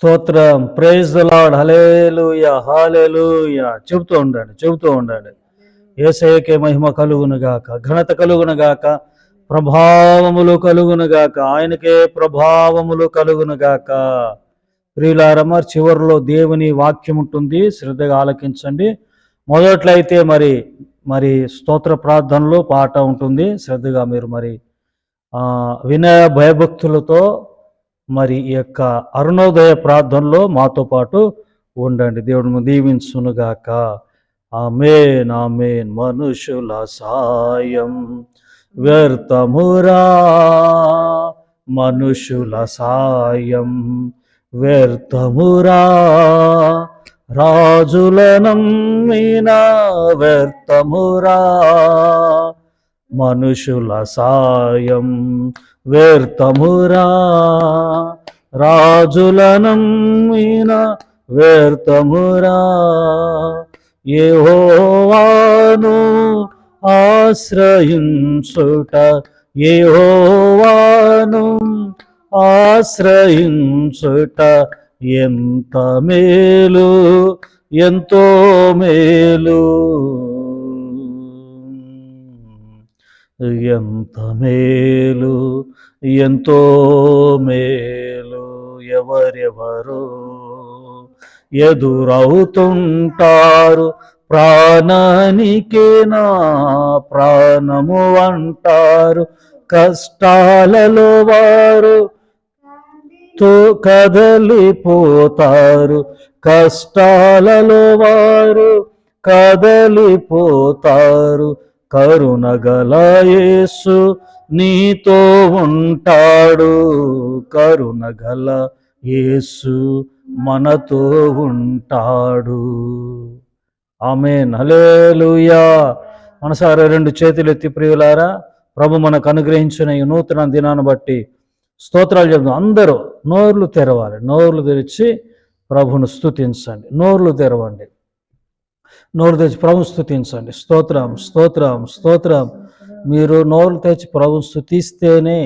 స్తోత్రం. Praise the Lord. హల్లెలూయా, హల్లెలూయా. చెబుతూ ఉండండి. యేసయ్యకే మహిమ కలుగునుగాక, ఘనత కలుగునుగాక, ప్రభావములు కలుగునుగాక, ఆయనకే ప్రభావములు కలుగునుగాక. ప్రియులారా, మరి చివరిలో దేవుని వాక్యం ఉంటుంది, శ్రద్ధగా ఆలకించండి. మొదట్లో అయితే మరి స్తోత్ర ప్రార్థనలో పాట ఉంటుంది, శ్రద్ధగా మీరు వినయ భయభక్తులతో మరి ఈ యొక్క అరుణోదయ ప్రార్థనలో మాతో పాటు ఉండండి. దేవుడు దీవించునుగాక. ఆమేన్, ఆమేన్. మనుషుల సాయం వ్యర్థమురా, మనుషుల సాయం వ్యర్థమురా, రాజుల నమ్మిన వ్యర్థమురా, మనుషుల సాయం వ్యర్థమురా, రాజుల నమ్మిన వ్యర్థమురా, యెహోవాను ఆశ్రయించుట, యెహోవాను ఆశ్రయించుట ఎంత మేలు, ఎంతో మేలు, ఎంత మేలు, ఎంతో మేలు. ఎవరెవరు ఎదురవుతుంటారు ప్రాణానికే, నా ప్రాణము అంటారు, కష్టాలలో వారు కదలిపోతారు, కష్టాలలో వారు కదలిపోతారు, కరుణగల యేసు నీతో ఉంటాడు, కరుణగల యేసు మనతో ఉంటాడు. ఆమేన్, హల్లెలూయా. మనసారా రెండు చేతులు ఎత్తి ప్రియులారా, ప్రభు మనకు అనుగ్రహించిన ఈ నూతన దినాన్ని బట్టి స్తోత్రాలు చెప్తాం. అందరూ నోర్లు తెరవాలి, నోర్లు తెరిచి ప్రభును స్తుతించండి. నోర్లు తెరవండి, నోరు తెచ్చి ప్రభుని స్తుతించండి. స్తోత్రం, స్తోత్రం, స్తోత్రం. మీరు నోరు తెచ్చి ప్రభుని స్తుతిస్తేనే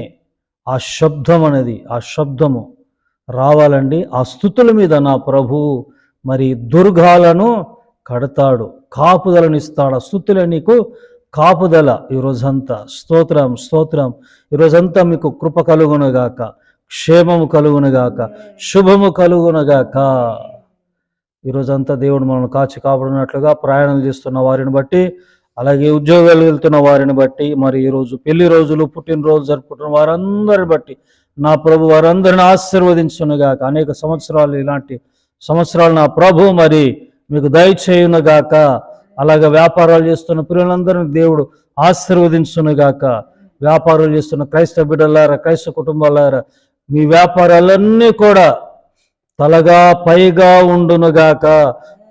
ఆ శబ్దం అనేది, ఆ శబ్దము రావాలండి. ఆ స్తుతుల మీద నా ప్రభువు దుర్గాలను కడతాడు, కాపుదలను ఇస్తాడు. ఆ స్తుతులే నీకు కాపుదల ఈరోజంతా. స్తోత్రం, స్తోత్రం. ఈరోజంతా మీకు కృప కలుగునుగాక, క్షేమము కలుగునుగాక, శుభము కలుగునుగాక. ఈరోజంతా దేవుడు మనల్ని కాచి కాపాడినట్లుగా ప్రయాణం చేస్తున్న వారిని బట్టి, అలాగే ఉద్యోగాలు వెళ్తున్న వారిని బట్టి, ఈరోజు పెళ్లి రోజులు, పుట్టినరోజు జరుపుకుంటున్న వారందరిని బట్టి నా ప్రభు వారందరిని ఆశీర్వదించునుగాక. అనేక సంవత్సరాలు, ఇలాంటి సంవత్సరాలు నా ప్రభు మీకు దయచేయునుగాక. అలాగే వ్యాపారాలు చేస్తున్న ప్రియులందరినీ దేవుడు ఆశీర్వదించునుగాక. వ్యాపారాలు చేస్తున్న క్రైస్తవ బిడ్డలారా, క్రైస్తవ కుటుంబాలారా, మీ వ్యాపారాలన్నీ కూడా తలగా పైగా ఉండునుగాక,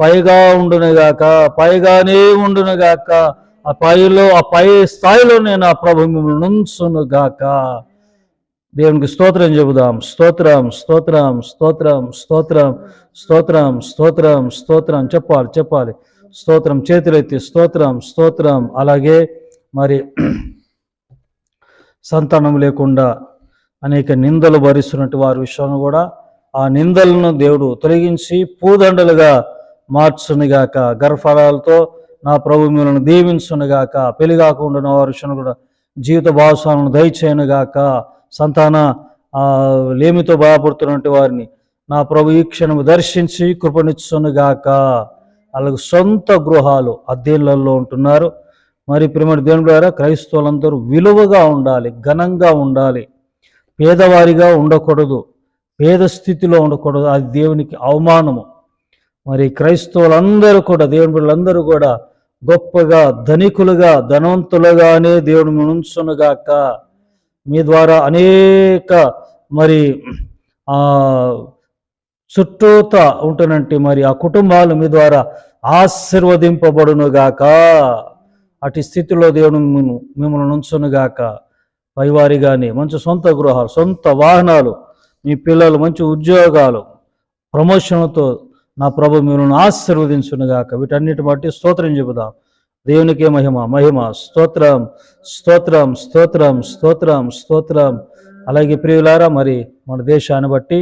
పైగా ఉండునుగాక, పైగానే ఉండునుగాక. ఆ పై స్థాయిలోనే నా ప్రభు మిమ్మల్ని నుంచునుగాక. దేవునికి స్తోత్రం చెబుదాం. స్తోత్రం, స్తోత్రం, స్తోత్రం, స్తోత్రం, స్తోత్రం, స్తోత్రం, స్తోత్రం. చెప్పాలి. స్తోత్రం, చేతులెత్తి స్తోత్రం, స్తోత్రం. అలాగే సంతానం లేకుండా అనేక నిందలు భరిస్తున్నట్టు వారి విషయంలో కూడా ఆ నిందలను దేవుడు తొలగించి పూదండలుగా మార్చునుగాక. గర్భఫలాలతో నా ప్రభు మిమ్మల్ని దీవించునుగాక. పెళ్లి కాకుండా వారి విషయంలో కూడా జీవిత భాగస్వాములను దయచేయనుగాక. సంతాన లేమితో బాధపడుతున్నట్టు వారిని నా ప్రభు ఈ క్షణము దర్శించి కృపనిచ్చునుగాక. అలాగే సొంత గృహాలు అద్దెలలో ఉంటున్నారు. ప్రేమ దేవుని ద్వారా క్రైస్తవులందరూ విలువగా ఉండాలి, ఘనంగా ఉండాలి, పేదవారిగా ఉండకూడదు, పేద స్థితిలో ఉండకూడదు. అది దేవునికి అవమానము. క్రైస్తవులందరూ కూడా, దేవుని బిడ్డలందరూ కూడా గొప్పగా ధనికులుగా, ధనవంతులుగానే దేవుడు ఉంచునుగాక. మీ ద్వారా అనేక చుట్టూత ఉంటున్నట్టు ఆ కుటుంబాలు మీ ద్వారా ఆశీర్వదింపబడునుగాక. అటు స్థితిలో దేవుడు మిమ్మల్ని ఉంచునుగాక. పైవారి కానీ మంచి సొంత గృహాలు, సొంత వాహనాలు, మీ పిల్లలు మంచి ఉద్యోగాలు, ప్రమోషన్లతో నా ప్రభు మిమ్మల్ని ఆశీర్వదించునుగాక. వీటన్నిటి బట్టి స్తోత్రం చెబుదాం. దేవునికే మహిమ. స్తోత్రం, స్తోత్రం, స్తోత్రం, స్తోత్రం, స్తోత్రం. అలాగే ప్రియులారా, మన దేశాన్ని బట్టి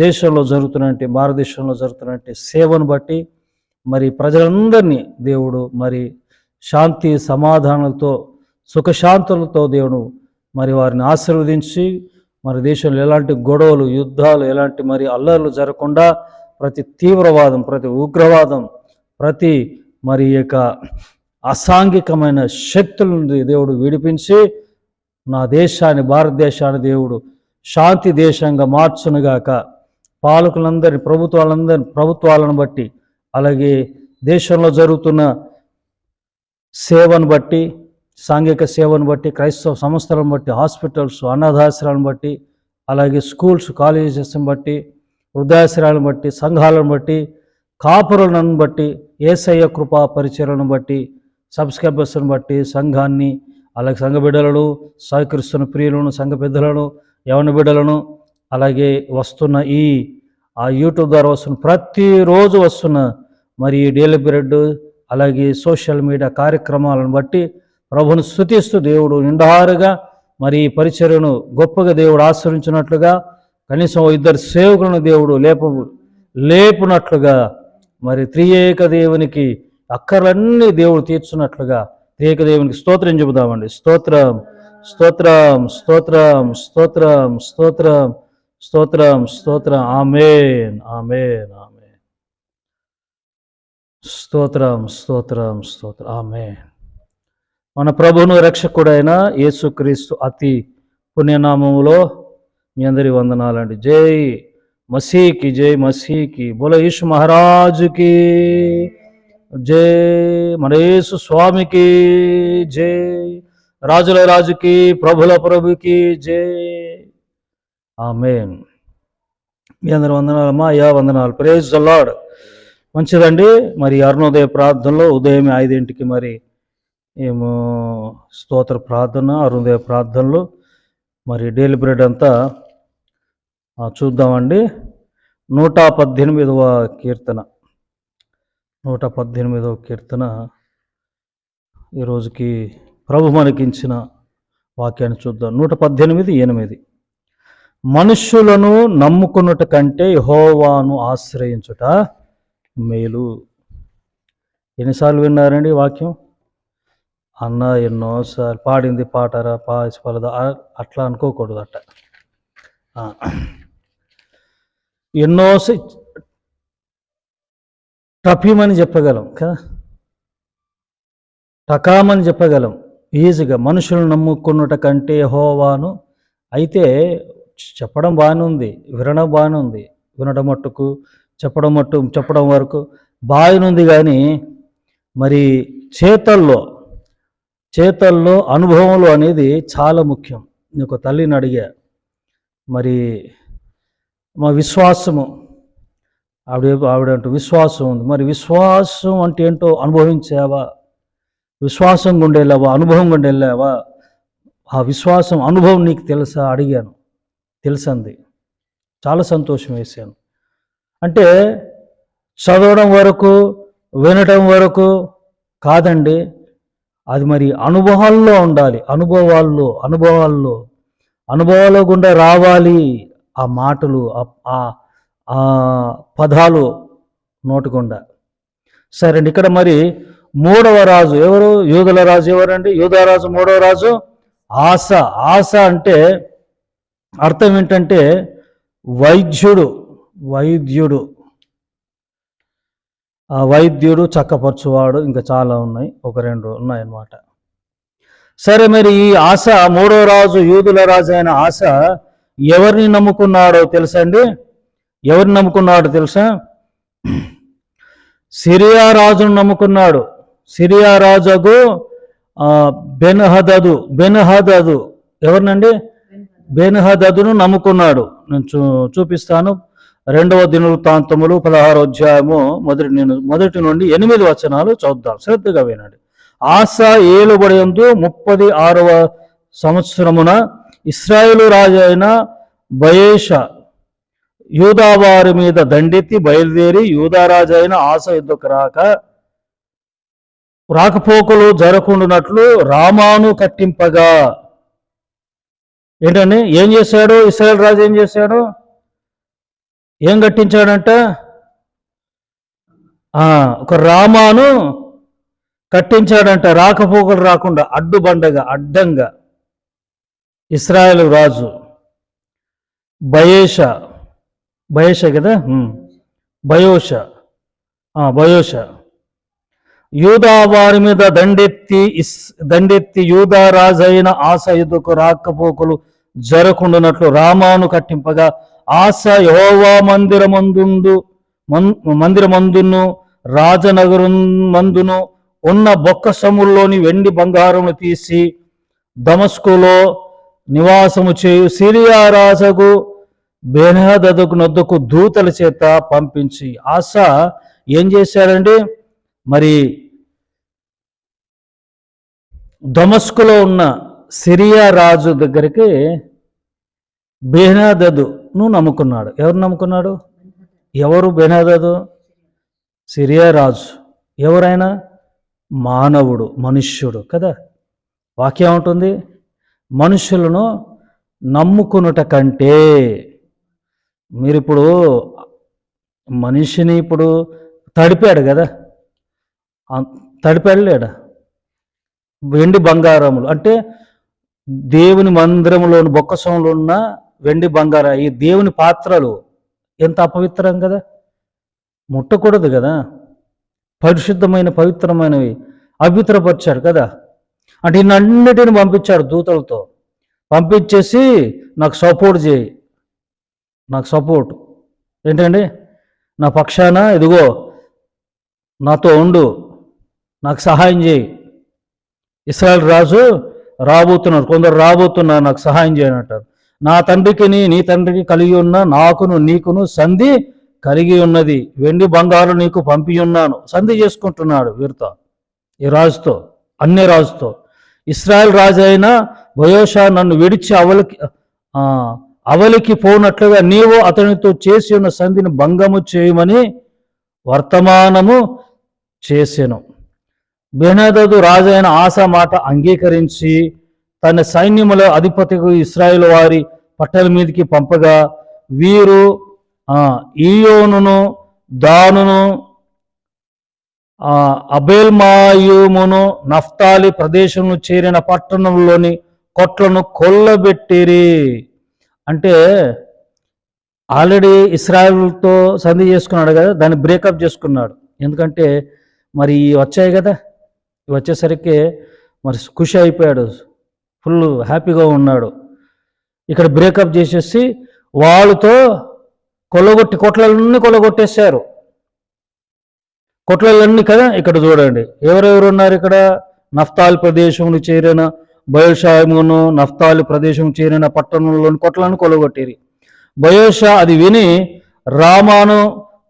దేశంలో జరుగుతున్నటువంటి భారతదేశంలో జరుగుతున్నటువంటి సేవను బట్టి మరి ప్రజలందరినీ దేవుడు మరి శాంతి సమాధానాలతో సుఖశాంతులతో దేవుడు మరి వారిని ఆశీర్వదించి మరి దేశంలో ఎలాంటి గొడవలు యుద్ధాలు ఎలాంటి మరి అల్లర్లు జరగకుండా ప్రతి తీవ్రవాదం ప్రతి ఉగ్రవాదం ప్రతి మరి యొక్క అసాంఘికమైన శక్తుల నుండి దేవుడు విడిపించి నా దేశాన్ని భారతదేశాన్ని దేవుడు శాంతి దేశంగా మార్చునుగాక. పాలకులందరినీ ప్రభుత్వాలను బట్టి అలాగే దేశంలో జరుగుతున్న సేవను బట్టి సాంఘిక సేవను బట్టి క్రైస్తవ సంస్థలను బట్టి హాస్పిటల్స్ అనాథాశ్రయాలను బట్టి అలాగే స్కూల్స్ కాలేజెస్ని బట్టి వృద్ధాశ్రయాలను బట్టి సంఘాలను బట్టి కాపురులను బట్టి యేసయ్య కృపా పరిచర్యలను బట్టి సబ్స్క్రైబర్స్ని బట్టి సంఘాన్ని అలాగే సంఘ బిడ్డలను సహకరిస్తున్న ప్రియులను సంఘ పెద్దలను యవన బిడ్డలను అలాగే వస్తున్న ఆ యూట్యూబ్ ద్వారా వస్తున్న ప్రతిరోజు వస్తున్న మరి డైలీ బ్రెడ్ అలాగే సోషల్ మీడియా కార్యక్రమాలను బట్టి ప్రభుని స్తుతిస్తూ దేవుడు నిండారుగా మరి ఈ పరిచర్యను గొప్పగా దేవుడు ఆశ్రయించినట్లుగా కనీసం ఇద్దరు సేవకులను దేవుడు లేపునట్లుగా మరి త్రియేక దేవునికి అక్కర్లన్నీ దేవుడు తీర్చున్నట్లుగా త్రియేక దేవునికి స్తోత్రం చెబుదామండి. స్తోత్రం స్తోత్రం స్తోత్రం స్తోత్రం స్తోత్రం స్తోత్రం స్తోత్రం. ఆమేన్ ఆమేన్ ఆమేన్. స్తోత్రం స్తోత్రం స్తోత్రం. ఆమేన్. మన ప్రభువును రక్షకుడైన యేసుక్రీస్తు అతి పుణ్యనామములో మీ అందరి వందనాలండి. జై మసీకి జై మసీకి బోలో యేసు మహారాజుకి జై మన యేసు స్వామికి జై రాజుల రాజుకి ప్రభుల ప్రభుకి జై. ఆమేన్. మీ అందరి వందనాలమ్మా. అయ్యా వందనాలు. Praise the lord. మంచిదండి. మరి అరుణోదయ ప్రార్థనలో ఉదయం 5 మరి ఏమో స్తోత్ర ప్రార్థన అరుణోదయ ప్రార్థనలో మరి డైలీ బ్రెడ్ అంతా చూద్దామండి. 118వ కీర్తన 118వ కీర్తన ఈరోజుకి ప్రభు మనకించిన వాక్యాన్ని చూద్దాం. 118:8 మనుష్యులను నమ్ముకున్నట కంటే యెహోవాను ఆశ్రయించుట మేలు. ఎన్నిసార్లు విన్నారండి వాక్యం? అన్న ఎన్నోసార్లు పాడింది పాటరా పాసిపలదా అట్లా అనుకోకూడదు. అట్ట ఎన్నోసారి టపీమని చెప్పగలం కదా, టకామని చెప్పగలం ఈజీగా. మనుషులను నమ్ముకున్నట కంటే యెహోవాను. అయితే చెప్పడం బాగానే ఉంది, వినడం బాగానే ఉంది. వినడం మట్టుకు చెప్పడం వరకు బాగానుంది. కానీ మరి చేతల్లో అనుభవంలో అనేది చాలా ముఖ్యం. నీకు తల్లిని అడిగా, మరి మా విశ్వాసము ఆవిడంటూ విశ్వాసం ఉంది. మరి విశ్వాసం అంటే ఏంటో అనుభవించావా? విశ్వాసం గుండెళ్ళావా? అనుభవం గుండెళ్ళావా? ఆ విశ్వాసం అనుభవం నీకు తెలుసా అడిగాను. తెలుసంది. చాలా సంతోషం వేశాను. అంటే చదవడం వరకు వినటం వరకు కాదండి, అది మరి అనుభవాల్లో ఉండాలి. అనుభవాల్లో గుండా రావాలి ఆ మాటలు, ఆ పదాలు నోటుకుండా. సరే అండి. ఇక్కడ మరి 3వ రాజు ఎవరు? యూదుల రాజు ఎవరండి? యూదారాజు 3వ రాజు ఆస. ఆస అంటే అర్థం ఏంటంటే వైద్యుడు, ఆ వైద్యుడు, చక్కపరచువాడు, ఇంకా చాలా ఉన్నాయి, 1-2 ఉన్నాయన్నమాట. సరే మరి ఈ ఆస 3వ రాజు యూదుల రాజు అయిన ఆస ఎవరిని నమ్ముకున్నాడో తెలుసా అండి? ఎవరిని నమ్ముకున్నాడో తెలుసా? సిరియా రాజును నమ్ముకున్నాడు. సిరియా రాజుకు బెన్హదదు ఎవరినండి? బెన్హదదును నమ్ముకున్నాడు. నేను చూపిస్తాను. 2వ దినవృత్తాంతములు 16వ అధ్యాయము మొదటి నుండి 8 వచనాలు చూద్దాం. శ్రద్ధగా వినండి. ఆస ఏలుబడియందు 36వ సంవత్సరమున ఇశ్రాయేలు రాజు అయిన బయేషా యూదా వారి మీద దండెత్తి బయలుదేరి యూదారాజు అయిన ఆస యుద్ధకు రాకపోకలు జరగకుండానట్లు రామాను కట్టింపగా. ఏంటండి ఏం చేశాడు? ఇశ్రాయేలు రాజు ఏం చేశాడు? ఏం కట్టించాడంట? ఒక రామాను కట్టించాడంట, రాకపోకలు రాకుండా అడ్డుబండగా, అడ్డంగా. ఇశ్రాయేలు రాజు బయేష కదా, బయోష యూదా వారి మీద దండెత్తి యూదా రాజైన ఆస యుద్ధకు రాకపోకలు జరగకుండానట్లు రామాను కట్టింపగా ఆస యెహోవా మందిరమందును రాజనగరం మందును ఉన్న బొక్కసముల్లోని వెండి బంగారమును తీసి దమస్కులో నివాసము చేయు సిరియా రాజుకు బెన్హదదుకు నొద్దకు దూతల చేత పంపించి, ఆస ఏం చేశారండి? మరి దమస్కులో ఉన్న సిరియా రాజు దగ్గరికి బెన్హదదును నమ్ముకున్నాడు. ఎవరు నమ్ముకున్నాడు? ఎవరు బెన్హదదు? సిరియా రాజు. ఎవరైనా మానవుడు, మనుష్యుడు కదా. వాక్యం ఉంటుంది, మనుషులను నమ్ముకునుట కంటే. మీరిప్పుడు మనిషిని ఇప్పుడు తడిపాడు కదా, తడిపాడు లేడా? వెండి బంగారములు అంటే దేవుని మందిరంలోని బొక్కసంలో ఉన్న వెండి బంగారం, ఈ దేవుని పాత్రలు ఎంత అపవిత్రం కదా, ముట్టకూడదు కదా. పరిశుద్ధమైన పవిత్రమైనవి అపవిత్రపరిచాడు కదా. అంటే ఇన్నన్నిటిని పంపించాడు దూతలతో. పంపించేసి నాకు సపోర్ట్ చేయి, నాకు సపోర్ట్ ఏంటండి, నా పక్షాన ఇదిగో నాతో ఉండు, నాకు సహాయం చేయి. ఇశ్రాయేల్ రాజు రాబోతున్నారు, కొందరు రాబోతున్నారు, నాకు సహాయం చేయనంటారు. నా తండ్రికి నీ తండ్రికి కలిగి ఉన్న నాకును నీకును సంధి కలిగి ఉన్నది, వెండి బంగారం నీకు పంపి ఉన్నాను. సంధి చేసుకుంటున్నాడు వీరితో, ఈ రాజుతో, అన్ని రాజుతో. ఇశ్రాయేల్ రాజు అయిన బయోషా నన్ను విడిచి అవలికి పోనట్లుగా నీవు అతనితో చేసి ఉన్న సంధిని భంగము చేయమని వర్తమానము చేసెను. బెన్హదదు రాజు అయిన ఆస మాట అంగీకరించి తన సైన్యముల అధిపతికి ఇశ్రాయేల్ వారి పట్టణ మీదకి పంపగా వీరు ఈయోనును దానును అబేల్మాయుమును నఫ్తాలి ప్రదేశంలో చేరిన పట్టణంలోని కొట్లను కొల్లబెట్టిరి. అంటే ఆల్రెడీ ఇశ్రాయేలుతో సంధి చేసుకున్నాడు కదా, దాన్ని బ్రేకప్ చేసుకున్నాడు. ఎందుకంటే మరి వచ్చాయి కదా, వచ్చేసరికి మరి ఖుషి అయిపోయాడు, ఫుల్ హ్యాపీగా ఉన్నాడు. ఇక్కడ బ్రేకప్ చేసేసి వాళ్ళతో కొట్లలన్నీ కొల్లగొట్టేశారు. కొట్లలన్నీ కదా. ఇక్కడ చూడండి ఎవరెవరు ఉన్నారు ఇక్కడ. నఫ్తాలి ప్రదేశంలో చేరిన బయోషామును నఫ్తాలి ప్రదేశం చేరిన పట్టణంలోని కొట్లను కొల్లగొట్టిరి. బయోషా అది విని రామాను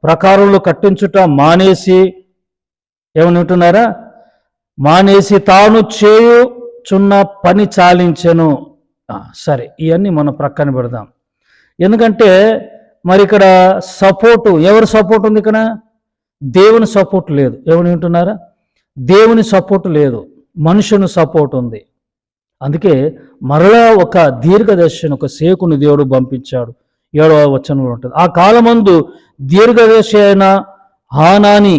ప్రకారంలో కట్టించుట మానేసి, ఏమని వింటున్నారా, మానేసి తాను చేయుచున్న పని చాలించెను. సరే, ఇవన్నీ మనం ప్రక్కన పెడదాం. ఎందుకంటే మరి ఇక్కడ సపోర్టు, ఎవరు సపోర్ట్ ఉంది ఇక్కడ? దేవుని సపోర్ట్ లేదు. ఏమని వింటున్నారా? దేవుని సపోర్ట్ లేదు, మనుషుని సపోర్ట్ ఉంది. అందుకే మరలా ఒక దీర్ఘదర్శిని, ఒక సేకుని దేవుడు పంపించాడు. 7వ వచనంలో ఉంటుంది. ఆ కాలమందు దీర్ఘదర్శి అయిన హానాని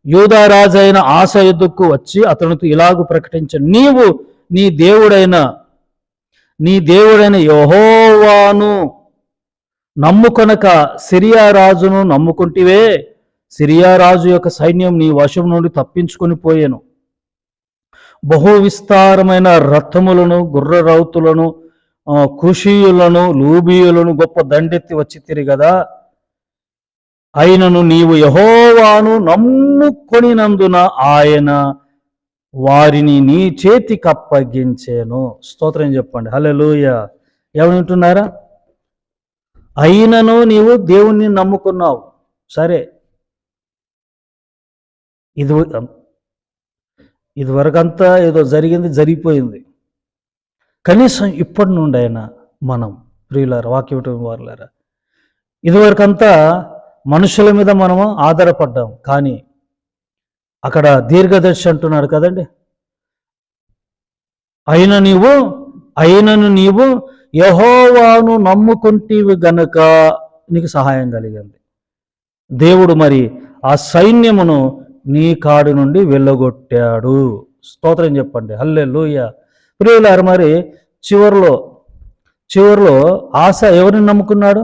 యూదారాజు అయిన ఆస యుద్ధకు వచ్చి అతనితో ఇలాగూ ప్రకటించాడు, నీవు నీ దేవుడైన యెహోవాను నమ్ముకొనక సిరియా రాజును నమ్ముకుంటివే. సిరియా రాజు యొక్క సైన్యం నీ వశం నుండి తప్పించుకొని పోయాను. బహు విస్తారమైన రథములను, గుర్ర రౌతులను, కుషీయులను, లూబీయులను గొప్ప దండెత్తి వచ్చి తిరిగదా. అయినను నీవు యెహోవాను నమ్ముకొనినందున ఆయన వారిని నీ చేతికి అప్పగించెను. స్తోత్రం చెప్పండి, హల్లెలూయా. ఏమంటున్నారా? అయినను దేవుణ్ణి నమ్ముకున్నావు, సరే. ఇదివరకంతా ఏదో జరిగిపోయింది. కనీసం ఇప్పటి నుండి అయినా మనం ప్రియులారా, వాక్యం వారులారా, ఇదివరకంతా మనుషుల మీద మనము ఆధారపడ్డాం. కానీ అక్కడ దీర్ఘదర్శి అంటున్నాడు కదండి, అయినను నీవు యెహోవాను నమ్ముకుంటేవి గనుక నీకు సహాయం కలిగింది. దేవుడు మరి ఆ సైన్యమును నీ కాడి నుండి వెళ్ళగొట్టాడు. స్తోత్రం చెప్పండి. హల్లెలూయా. ప్రియులారు, మరి చివరిలో ఆశ ఎవరిని నమ్ముకున్నాడు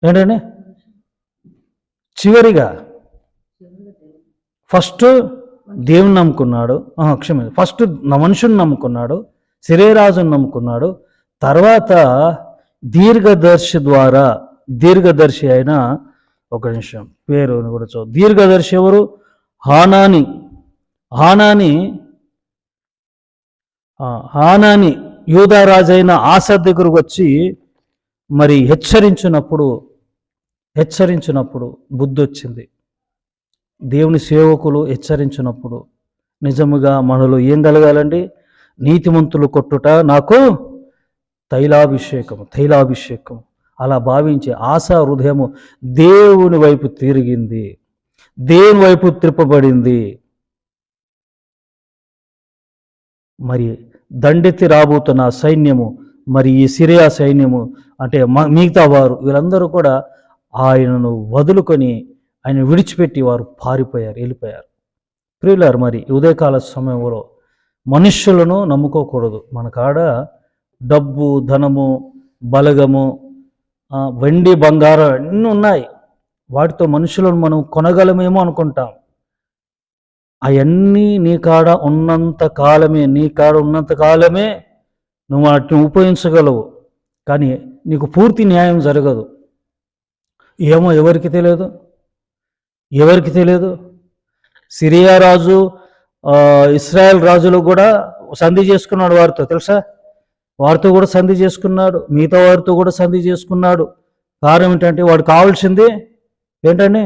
ఏంటండి? చివరిగా ఫస్ట్ దేవుని నమ్ముకున్నాడు, ఫస్ట్ మనుషుని నమ్ముకున్నాడు, శరీరాజుని నమ్ముకున్నాడు. తర్వాత దీర్ఘదర్శి అయిన, ఒక నిమిషం పేరు కూడా చూద్దాం. దీర్ఘదర్శి ఎవరు? హానాని యూదారాజైన ఆస దగ్గరకు వచ్చి మరి హెచ్చరించినప్పుడు బుద్ధి వచ్చింది. దేవుని సేవకులు హెచ్చరించినప్పుడు నిజముగా మనలో ఏం కలగాలండి? నీతిమంతులు కొట్టుట నాకు తైలాభిషేకం అలా భావించే ఆశా హృదయము దేవుని వైపు తిరిగింది, దేవుని వైపు త్రిప్పబడింది. మరి దండెత్తి రాబోతున్న సైన్యము, మరి ఈ సిరియా సైన్యము అంటే మిగతా వారు, వీళ్ళందరూ కూడా ఆయనను వదులుకొని ఆయన విడిచిపెట్టి వారు వెళ్ళిపోయారు. ప్రియులారు, మరి ఉదయకాల సమయంలో మనుష్యులను నమ్ముకోకూడదు. మన కాడ డబ్బు, ధనము, బలగము, వెండి, బంగారం అన్నీ ఉన్నాయి. వాటితో మనుషులను మనం కొనగలమేమో అనుకుంటాం. అవన్నీ నీ కాడ ఉన్నంత కాలమే నువ్వు వాటిని ఉపయోగించగలవు. కానీ నీకు పూర్తి న్యాయం జరగదు. ఏమో ఎవరికి తెలియదు. సిరియా రాజు ఇస్రాయేల్ రాజులు కూడా సంధి చేసుకున్నాడు వారితో, తెలుసా? వారితో కూడా సంధి చేసుకున్నాడు, మిగతా వారితో కూడా సంధి చేసుకున్నాడు. కారణం ఏంటంటే వాడు కావాల్సింది ఏంటండి?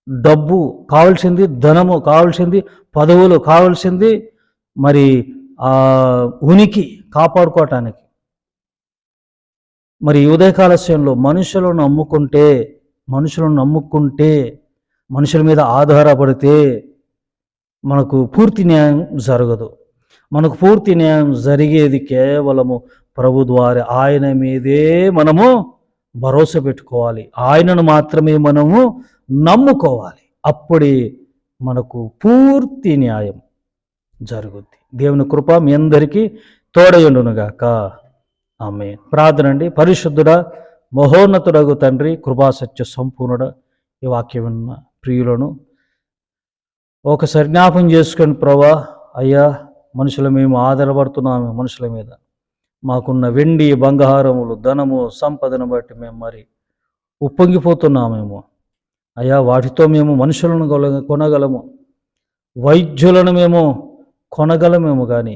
డబ్బు కావాల్సింది, ధనము కావాల్సింది, పదవులు కావాల్సింది, మరి ఉనికి కాపాడుకోవటానికి. మరి ఉదయకాలస్యంలో మనుషులను నమ్ముకుంటే మనుషుల మీద ఆధారపడితే మనకు పూర్తి న్యాయం జరగదు. మనకు పూర్తి న్యాయం జరిగేది కేవలము ప్రభు ద్వారా. ఆయన మీదే మనము భరోసా పెట్టుకోవాలి, ఆయనను మాత్రమే మనము నమ్ముకోవాలి. అప్పుడే మనకు పూర్తి న్యాయం జరుగుద్ది. దేవుని కృప మీ అందరికీ తోడయుండునుగాక. ఆమేన్. ప్రార్థన అండి. పరిశుద్ధుడా, మహోన్నతుడగు తండ్రి, కృపాసత్య సంపూర్ణుడ, ఈ వాక్యం విన్న ప్రియులను ఒకసారి జ్ఞాపం చేసుకొని ప్రభా, అయ్యా మేము ఆధారపడుతున్నాము మనుషుల మీద. మాకున్న వెండి, బంగారములు, ధనము, సంపదను బట్టి మేము మరి ఉప్పొంగిపోతున్నామేమో అయ్యా. వాటితో మేము మనుషులను కొనగలము, వైద్యులను మేము కొనగలమేమో, కానీ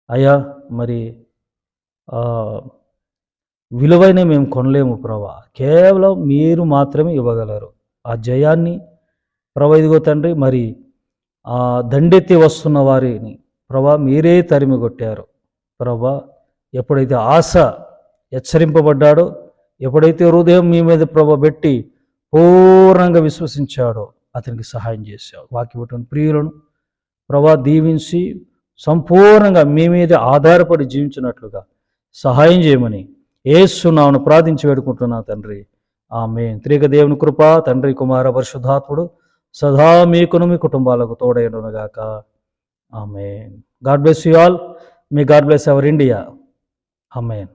అయ్యా మరి విలువైన మేము కొనలేము ప్రభా. కేవలం మీరు మాత్రమే ఇవ్వగలరు ఆ జయాన్ని ప్రభా. ఇదిగో తండ్రి, మరి ఆ దండెత్తి వస్తున్న వారిని ప్రభా మీరే తరిమి కొట్టారు ప్రభా. ఎప్పుడైతే ఆశ హెచ్చరింపబడ్డాడో, ఎప్పుడైతే హృదయం మీ మీద ప్రభా పెట్టి పూర్ణంగా విశ్వసించాడో అతనికి సహాయం చేశావు. వాక్య ప్రియులను ప్రభా దీవించి సంపూర్ణంగా మీ మీద ఆధారపడి జీవించినట్లుగా సహాయం చేయమని యేసు నామమున ప్రార్థించి వేడుకుంటున్నా తండ్రి. ఆమేన్. త్రియేక దేవుని కృప, తండ్రి, కుమార, పరిశుద్ధాత్ముడు సదా మీకును మీ కుటుంబాలకు తోడైండునుగాక. ఆమేన్. God bless you all. May God bless our India. Amen.